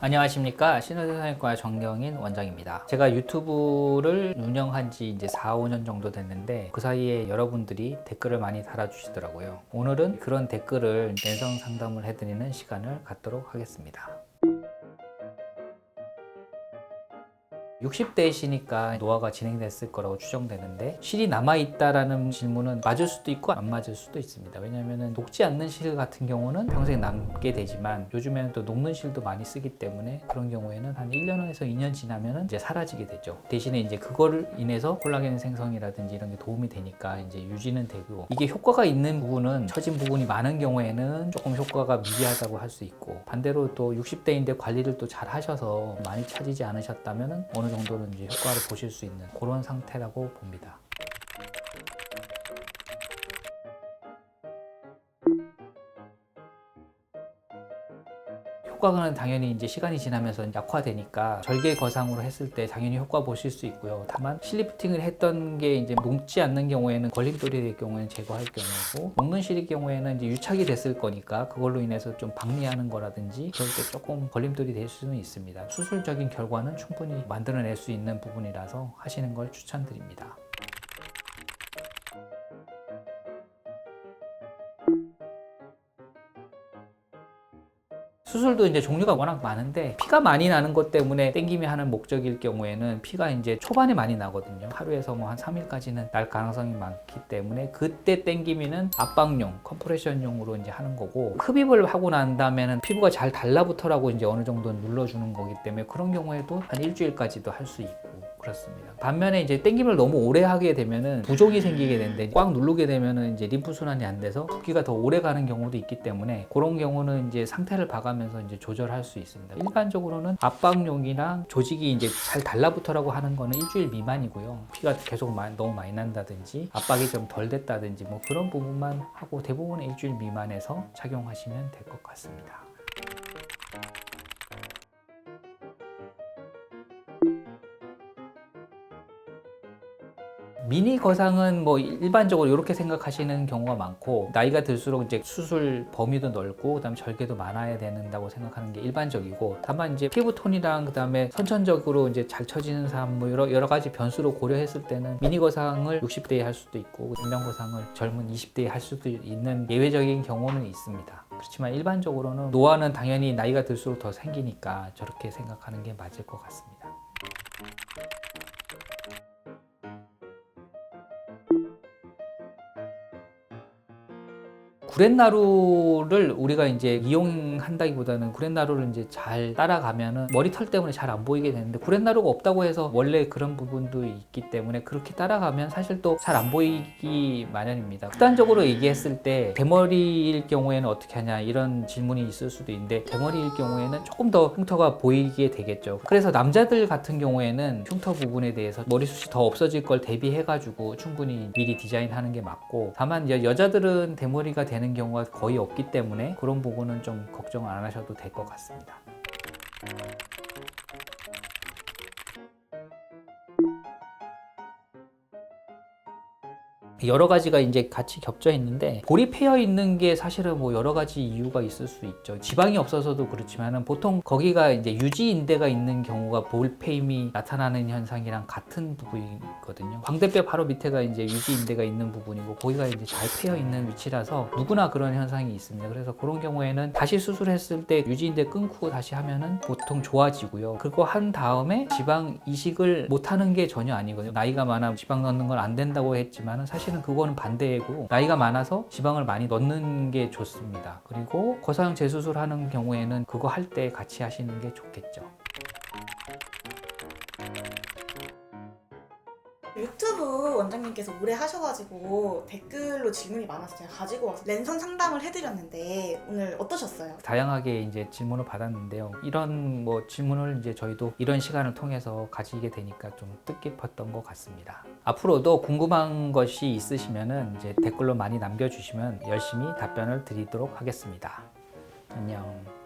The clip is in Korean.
안녕하십니까. 신의대성형외과 정경인 원장입니다. 제가 유튜브를 운영한 지 이제 4, 5년 정도 됐는데 그 사이에 여러분들이 댓글을 많이 달아주시더라고요. 오늘은 그런 댓글을 내성 상담을 해드리는 시간을 갖도록 하겠습니다. 60대이시니까 노화가 진행됐을 거라고 추정되는데 실이 남아있다라는 질문은 맞을 수도 있고 안 맞을 수도 있습니다. 왜냐하면 녹지 않는 실 같은 경우는 평생 남게 되지만 요즘에는 또 녹는 실도 많이 쓰기 때문에 그런 경우에는 한 1년에서 2년 지나면 이제 사라지게 되죠. 대신에 이제 그거를 인해서 콜라겐 생성이라든지 이런 게 도움이 되니까 이제 유지는 되고, 이게 효과가 있는 부분은 처진 부분이 많은 경우에는 조금 효과가 미비하다고 할 수 있고, 반대로 또 60대인데 관리를 또 잘 하셔서 많이 차지지 않으셨다면 어느 정도는 이제 효과를 보실 수 있는 그런 상태라고 봅니다. 효과는 당연히 이제 시간이 지나면서 약화되니까 절개 거상으로 했을 때 당연히 효과 보실 수 있고요. 다만 실리프팅을 했던 게 이제 녹지 않는 경우에는 걸림돌이 될 경우에는 제거할 경우고, 녹는 실의 경우에는 이제 유착이 됐을 거니까 그걸로 인해서 좀 박리하는 거라든지 그럴 때 조금 걸림돌이 될 수는 있습니다. 수술적인 결과는 충분히 만들어낼 수 있는 부분이라서 하시는 걸 추천드립니다. 수술도 이제 종류가 워낙 많은데, 피가 많이 나는 것 때문에 땡김이 하는 목적일 경우에는 피가 이제 초반에 많이 나거든요. 하루에서 뭐 한 3일까지는 날 가능성이 많기 때문에 그때 땡김이는 압박용, 컴프레션용으로 이제 하는 거고, 흡입을 하고 난 다음에는 피부가 잘 달라붙어라고 이제 어느 정도 눌러주는 거기 때문에 그런 경우에도 한 일주일까지도 할 수 있고 그렇습니다. 반면에 이제 땡김을 너무 오래 하게 되면은 부종이 생기게 되는데, 꽉 누르게 되면은 이제 림프 순환이 안 돼서 붓기가 더 오래 가는 경우도 있기 때문에 그런 경우는 이제 상태를 봐가면서 이제 조절할 수 있습니다. 일반적으로는 압박용이나 조직이 이제 잘 달라붙어라고 하는 거는 일주일 미만이고요. 피가 계속 너무 많이 난다든지 압박이 좀 덜 됐다든지 뭐 그런 부분만 하고 대부분 일주일 미만에서 착용하시면 될 것 같습니다. 미니 거상은 뭐 일반적으로 이렇게 생각하시는 경우가 많고, 나이가 들수록 이제 수술 범위도 넓고 그다음에 절개도 많아야 된다고 생각하는 게 일반적이고, 다만 이제 피부톤이랑 그다음에 선천적으로 이제 잘 처지는 사람 뭐 여러 가지 변수로 고려했을 때는 미니 거상을 60대에 할 수도 있고 중량 거상을 젊은 20대에 할 수도 있는 예외적인 경우는 있습니다. 그렇지만 일반적으로는 노화는 당연히 나이가 들수록 더 생기니까 저렇게 생각하는 게 맞을 것 같습니다. 구렛나루를 우리가 이제 이용한다기보다는 구렛나루를 이제 잘 따라가면은 머리털 때문에 잘 안 보이게 되는데, 구렛나루가 없다고 해서 원래 그런 부분도 있기 때문에 그렇게 따라가면 사실 또 잘 안 보이기 마련입니다. 극단적으로 얘기했을 때 대머리일 경우에는 어떻게 하냐 이런 질문이 있을 수도 있는데, 대머리일 경우에는 조금 더 흉터가 보이게 되겠죠. 그래서 남자들 같은 경우에는 흉터 부분에 대해서 머리숱이 더 없어질 걸 대비해 가지고 충분히 미리 디자인하는 게 맞고, 다만 여자들은 대머리가 되는 경우가 거의 없기 때문에 그런 부분은 좀 걱정 안 하셔도 될 것 같습니다. 여러 가지가 이제 같이 겹쳐 있는데, 볼이 패여 있는 게 사실은 뭐 여러 가지 이유가 있을 수 있죠. 지방이 없어서도 그렇지만은 보통 거기가 이제 유지인대가 있는 경우가 볼 패임이 나타나는 현상이랑 같은 부분이거든요. 광대뼈 바로 밑에가 이제 유지인대가 있는 부분이고, 거기가 이제 잘 패여 있는 위치라서 누구나 그런 현상이 있습니다. 그래서 그런 경우에는 다시 수술했을 때 유지인대 끊고 다시 하면은 보통 좋아지고요. 그거 한 다음에 지방 이식을 못 하는 게 전혀 아니거든요. 나이가 많아 지방 넣는 건 안 된다고 했지만은 사실은 그거는 반대이고, 나이가 많아서 지방을 많이 넣는 게 좋습니다. 그리고 거사형 재수술하는 경우에는 그거 할 때 같이 하시는 게 좋겠죠. 유튜브 원장님께서 오래 하셔가지고 댓글로 질문이 많아서 제가 가지고 와서 랜선 상담을 해드렸는데 오늘 어떠셨어요? 다양하게 이제 질문을 받았는데요. 이런 뭐 질문을 이제 저희도 이런 시간을 통해서 가지게 되니까 좀 뜻깊었던 것 같습니다. 앞으로도 궁금한 것이 있으시면은 이제 댓글로 많이 남겨주시면 열심히 답변을 드리도록 하겠습니다. 안녕.